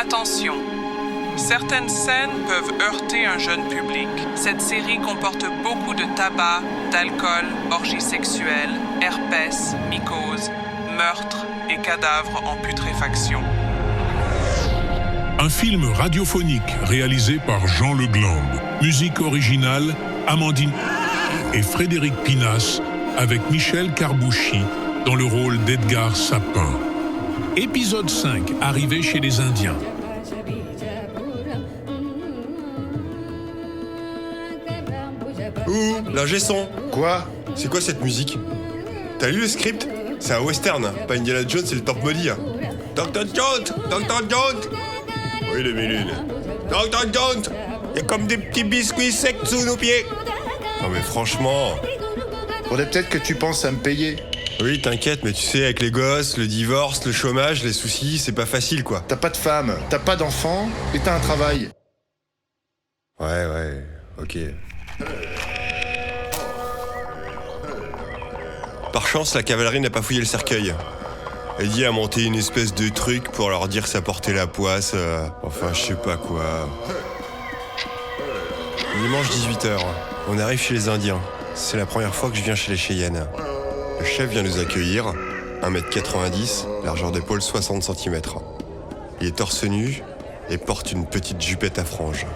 Attention, certaines scènes peuvent heurter un jeune public. Cette série comporte beaucoup de tabac, d'alcool, orgies sexuelles, herpès, mycoses, meurtres et cadavres en putréfaction. Un film radiophonique réalisé par Jean Legland. Musique originale, Amandine et Frédéric Pinas, avec Michel Carbouchy dans le rôle d'Edgar Sapin. Épisode 5, arrivé chez les Indiens. Ouh, l'ingé son. Quoi? C'est quoi cette musique? T'as lu le script? C'est un western, pas Indiana Jones, c'est le Temple Maudit. Dr. Jones! Dr. Jones! Oui, les mélunes. Dr. Jones! Il y a comme des petits biscuits secs sous nos pieds. Non mais franchement... Faudrait peut-être que tu penses à me payer. Oui, t'inquiète, mais tu sais, avec les gosses, le divorce, le chômage, les soucis, c'est pas facile, quoi. T'as pas de femme, t'as pas d'enfant, et t'as un travail. Ouais, ok. Par chance, la cavalerie n'a pas fouillé le cercueil. Eddie a monté une espèce de truc pour leur dire que ça portait la poisse, enfin, je sais pas quoi. Dimanche 18h, on arrive chez les Indiens. C'est la première fois que je viens chez les Cheyennes. Le chef vient nous accueillir, 1m90, largeur d'épaule 60 cm. Il est torse nu et porte une petite jupette à franges.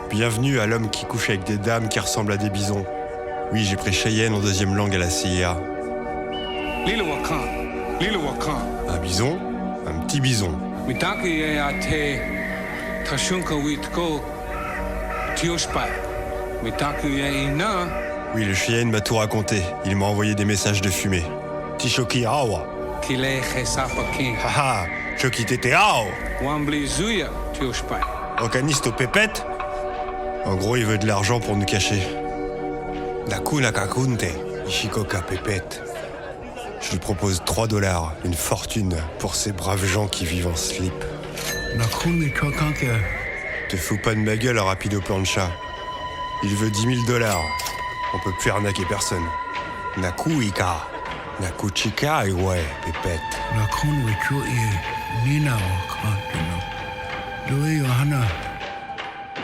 Bienvenue à l'homme qui couche avec des dames qui ressemblent à des bisons. Oui, j'ai pris Cheyenne en deuxième langue à la CIA. Un bison, un petit bison. Oui, le Cheyenne m'a tout raconté. Il m'a envoyé des messages de fumée. Tishoki awa. Haha, choki tete ao. Okanisto pépette. En gros, il veut de l'argent pour nous cacher. Naku nakakunte, ishikoka pépette. Je lui propose $3, une fortune pour ces braves gens qui vivent en slip. Te fous pas de ma gueule, Rapido Plancha. Il veut $10 000. On peut plus arnaquer personne. Naku ika. Naku chika et ouais, pépette.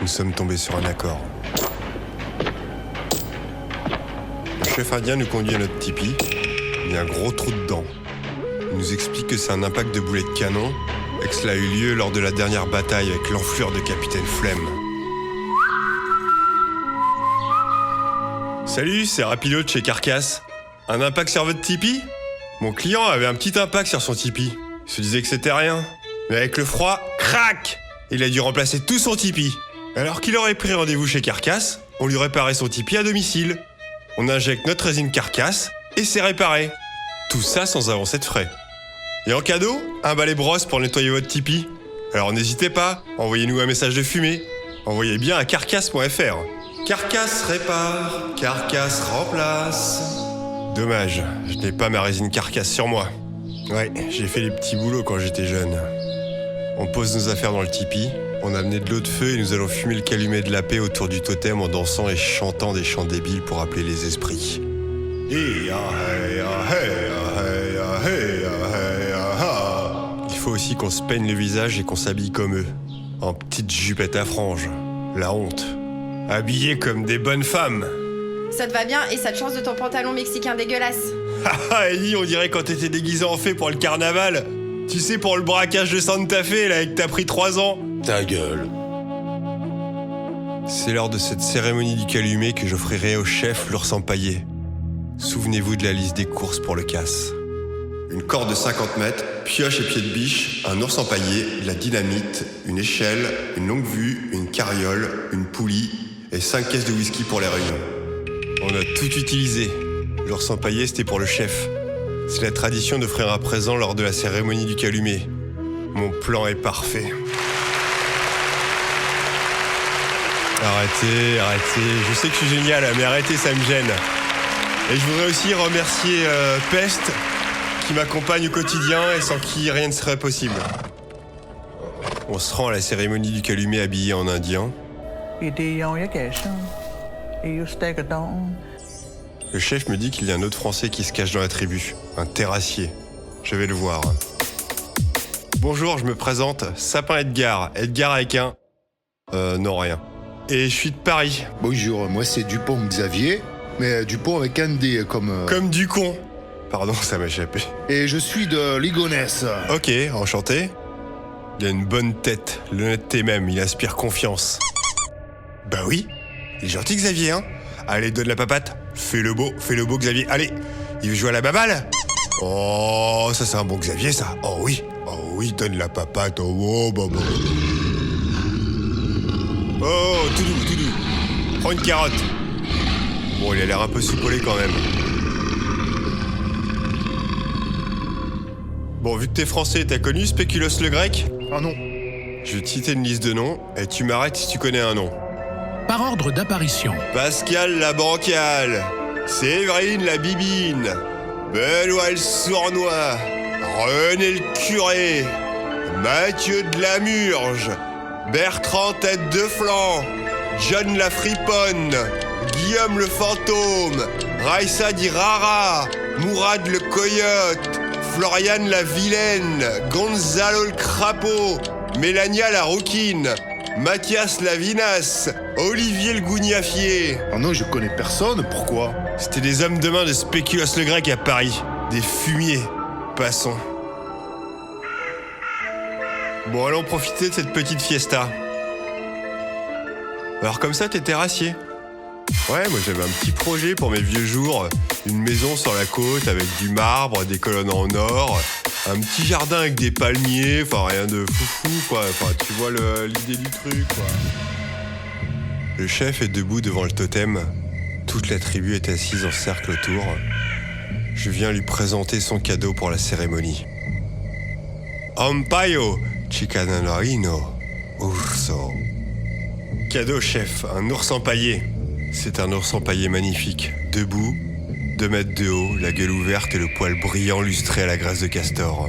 Nous sommes tombés sur un accord. Le chef indien nous conduit à notre tipi. Il y a un gros trou dedans. Il nous explique que c'est un impact de boulet de canon et que cela a eu lieu lors de la dernière bataille avec l'enflure de Capitaine Flemme. Salut, c'est Rapido de chez Carcasse. Un impact sur votre tipi? Mon client avait un petit impact sur son tipi. Il se disait que c'était rien. Mais avec le froid, crac! Il a dû remplacer tout son tipi. Alors qu'il aurait pris rendez-vous chez Carcasse, on lui réparait son tipi à domicile. On injecte notre résine Carcasse et c'est réparé. Tout ça sans avancer de frais. Et en cadeau, un balai brosse pour nettoyer votre tipi. Alors n'hésitez pas, envoyez-nous un message de fumée. Envoyez bien à carcasse.fr. Carcasse répare, Carcasse remplace. Dommage, je n'ai pas ma résine Carcasse sur moi. Ouais, j'ai fait les petits boulots quand j'étais jeune. On pose nos affaires dans le tipi, on a amené de l'eau de feu et nous allons fumer le calumet de la paix autour du totem en dansant et chantant des chants débiles pour appeler les esprits. Il faut aussi qu'on se peigne le visage et qu'on s'habille comme eux, en petite jupette à franges. La honte. Habillés comme des bonnes femmes. Ça te va bien et ça te change de ton pantalon mexicain dégueulasse. Haha, Ellie, on dirait quand t'étais déguisé en fée pour le carnaval. Tu sais, pour le braquage de Santa Fe, là, et que t'as pris 3 ans. Ta gueule. C'est lors de cette cérémonie du calumet que j'offrirai au chef l'ours empaillé. Souvenez-vous de la liste des courses pour le casse. Une corde de 50 mètres, pioche et pied de biche, un ours empaillé, de la dynamite, une échelle, une longue vue, une carriole, une poulie et 5 caisses de whisky pour les réunions. On a tout utilisé. L'ours empaillé, c'était pour le chef. C'est la tradition d'offrir un présent lors de la cérémonie du calumet. Mon plan est parfait. Arrêtez. Je sais que je suis génial, mais arrêtez, ça me gêne. Et je voudrais aussi remercier Peste, qui m'accompagne au quotidien et sans qui rien ne serait possible. On se rend à la cérémonie du calumet habillé en indien. Le chef me dit qu'il y a un autre Français qui se cache dans la tribu. Un terrassier. Je vais le voir. Bonjour, je me présente. Sapin Edgar. Edgar avec un... non, rien. Et je suis de Paris. Bonjour, moi c'est Dupont Xavier, mais Dupont avec un D comme... Comme du con. Pardon, ça m'a échappé. Et je suis de Ligonnès. Ok, enchanté. Il a une bonne tête, l'honnêteté même, il inspire confiance. Bah oui, il est gentil Xavier, hein. Allez, donne la papate. Fais le beau Xavier. Allez, il veut jouer à la baballe. Oh, ça c'est un bon Xavier ça. Oh oui, donne la papate. Oh, bah. Oh, tout doux. Prends une carotte. Bon, il a l'air un peu soupolé quand même. Bon, vu que t'es français, t'as connu Spéculos le grec ? Ah non. Je vais te citer une liste de noms, et tu m'arrêtes si tu connais un nom. Par ordre d'apparition. Pascal la bancale, Séverine la bibine, Benoît le sournois, René le curé, Mathieu de la Murge, Bertrand tête de flanc, John la friponne, Guillaume le fantôme, Raissa di Rara, Mourad le coyote, Floriane la vilaine, Gonzalo le crapaud, Mélania la rouquine, Mathias la vinasse, Olivier le gougnafier. Ah non, je connais personne, pourquoi ? C'était des hommes de main de Spéculos le grec à Paris. Des fumiers. Passons. Bon, allons profiter de cette petite fiesta. Alors comme ça, t'es terrassier ? Ouais, moi j'avais un petit projet pour mes vieux jours. Une maison sur la côte avec du marbre, des colonnes en or, un petit jardin avec des palmiers, enfin rien de foufou quoi. Enfin tu vois l'idée du truc quoi. Le chef est debout devant le totem. Toute la tribu est assise en cercle autour. Je viens lui présenter son cadeau pour la cérémonie. Ampaio, chicanarino, urso. Cadeau chef, un ours empaillé. C'est un ours empaillé magnifique, debout, 2 mètres de haut, la gueule ouverte et le poil brillant lustré à la graisse de castor.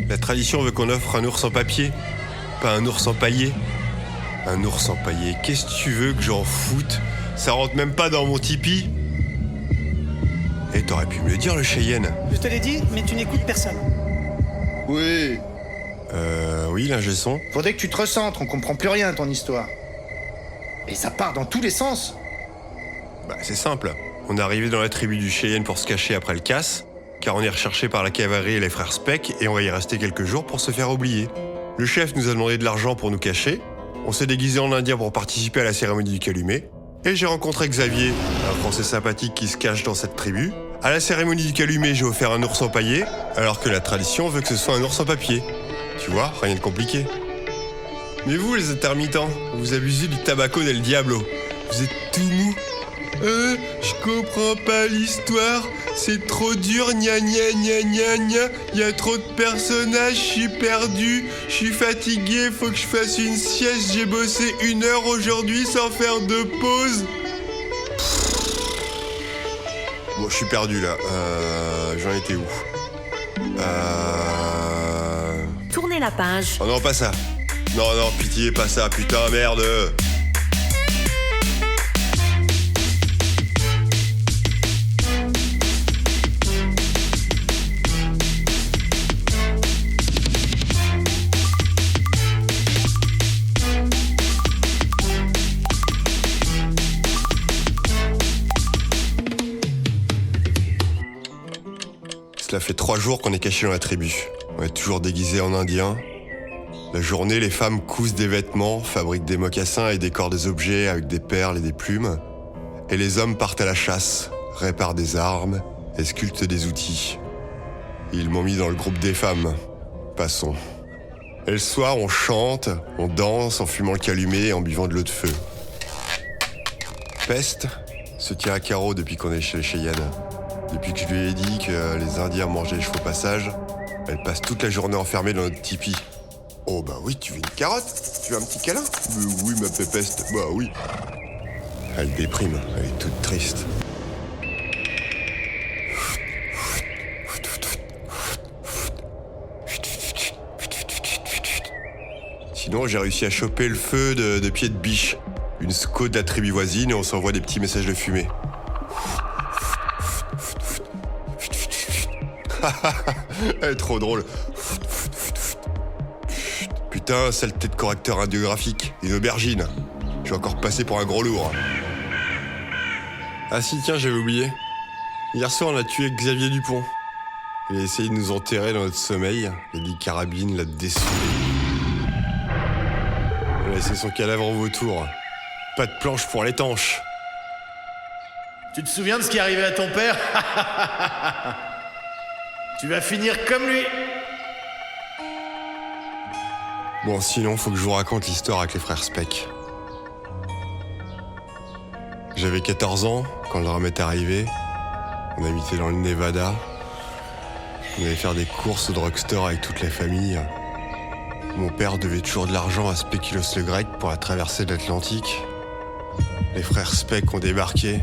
La tradition veut qu'on offre un ours en papier, pas un ours empaillé. Un ours empaillé, qu'est-ce que tu veux que j'en foute ? Ça rentre même pas dans mon tipi. Et t'aurais pu me le dire, le Cheyenne. Je te l'ai dit, mais tu n'écoutes personne. Oui. Oui, l'ingé son. Faudrait que tu te recentres, on comprend plus rien à ton histoire. Et ça part dans tous les sens. Bah, c'est simple. On est arrivé dans la tribu du Cheyenne pour se cacher après le casse, car on est recherché par la cavalerie et les frères Speck, et on va y rester quelques jours pour se faire oublier. Le chef nous a demandé de l'argent pour nous cacher, on s'est déguisé en indien pour participer à la cérémonie du calumet, et j'ai rencontré Xavier, un Français sympathique qui se cache dans cette tribu. À la cérémonie du calumet, j'ai offert un ours empaillé, alors que la tradition veut que ce soit un ours en papier. Tu vois, rien de compliqué. Mais vous, les intermittents, vous abusez du tabaco del diablo. Vous êtes tout mou. Je comprends pas l'histoire. C'est trop dur, gna gna gna gna gna. Y a trop de personnages, je suis perdu. Je suis fatigué, faut que je fasse une sieste. J'ai bossé 1 heure aujourd'hui sans faire de pause. Bon, je suis perdu là. J'en étais où ? Tournez la page. Oh non, pas ça. Non, pitié, pas ça. Putain, merde. Cela fait 3 jours qu'on est caché dans la tribu. On est toujours déguisés en indien. La journée, les femmes cousent des vêtements, fabriquent des mocassins et décorent des objets avec des perles et des plumes. Et les hommes partent à la chasse, réparent des armes et sculptent des outils. Ils m'ont mis dans le groupe des femmes. Passons. Et le soir, on chante, on danse en fumant le calumet et en buvant de l'eau de feu. Peste se tient à carreau depuis qu'on est chez les Cheyennes. Depuis que je lui ai dit que les Indiens mangeaient les chevaux au passage, elle passe toute la journée enfermée dans notre tipi. Oh bah oui, tu veux une carotte ? Tu veux un petit câlin ? Oui, ma pépeste, bah oui. Elle déprime, elle est toute triste. Sinon, j'ai réussi à choper le feu de pied de biche. Une scout de la tribu voisine et on s'envoie des petits messages de fumée. Elle est trop drôle. Putain, saleté de correcteur radiographique. Une aubergine. Je vais encore passer pour un gros lourd. Ah si, tiens, j'avais oublié. Hier soir, on a tué Xavier Dupont. Il a essayé de nous enterrer dans notre sommeil. La dit carabine l'a déçu. On a laissé son cadavre en vautour. Pas de planche pour l'étanche. Tu te souviens de ce qui est arrivé à ton père? Tu vas finir comme lui. Bon, sinon, faut que je vous raconte l'histoire avec les frères Speck. J'avais 14 ans quand le drame est arrivé. On habitait dans le Nevada. On allait faire des courses au drugstore avec toute la famille. Mon père devait toujours de l'argent à Spéculoos le Grec pour la traversée de l'Atlantique. Les frères Speck ont débarqué.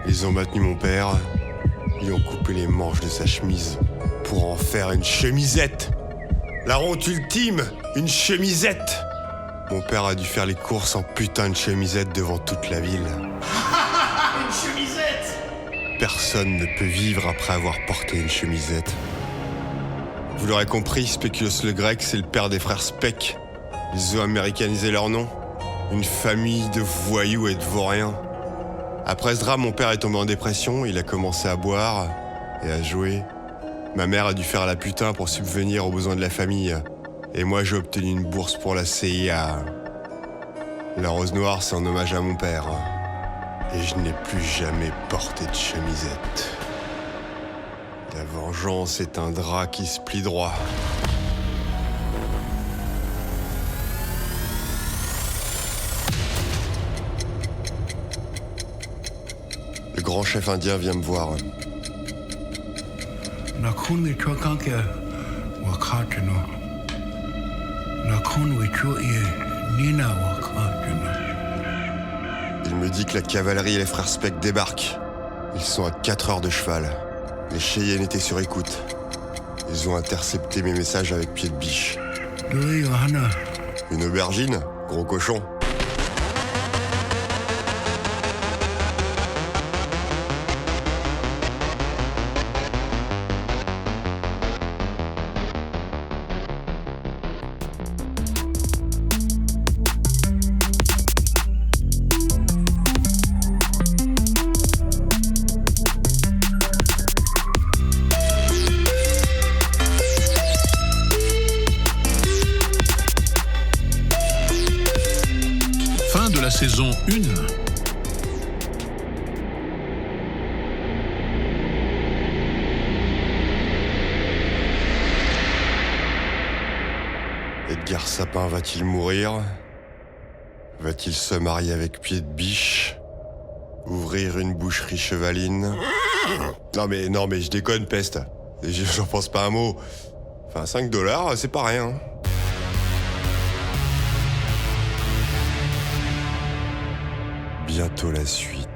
Ils ont maintenu mon père. Ils ont coupé les manches de sa chemise pour en faire une chemisette. La honte ultime, une chemisette. Mon père a dû faire les courses en putain de chemisette devant toute la ville. Une chemisette. Personne ne peut vivre après avoir porté une chemisette. Vous l'aurez compris, Spéculoos le Grec, c'est le père des frères Speck. Ils ont américanisé leur nom. Une famille de voyous et de vauriens. Après ce drame, mon père est tombé en dépression, il a commencé à boire et à jouer. Ma mère a dû faire la putain pour subvenir aux besoins de la famille. Et moi, j'ai obtenu une bourse pour la CIA. La rose noire, c'est en hommage à mon père. Et je n'ai plus jamais porté de chemisette. La vengeance est un drap qui se plie droit. Le grand chef indien vient me voir. Il me dit que la cavalerie et les frères Speck débarquent. Ils sont à 4 heures de cheval. Les Cheyennes étaient sur écoute. Ils ont intercepté mes messages avec pied de biche. Une aubergine, gros cochon. Fin de la saison 1. Edgar Sapin va-t-il mourir? Va-t-il se marier avec pied de biche? Ouvrir une boucherie chevaline? Non mais je déconne, peste. J'en pense pas un mot. Enfin, $5, c'est pas rien. Bientôt la suite.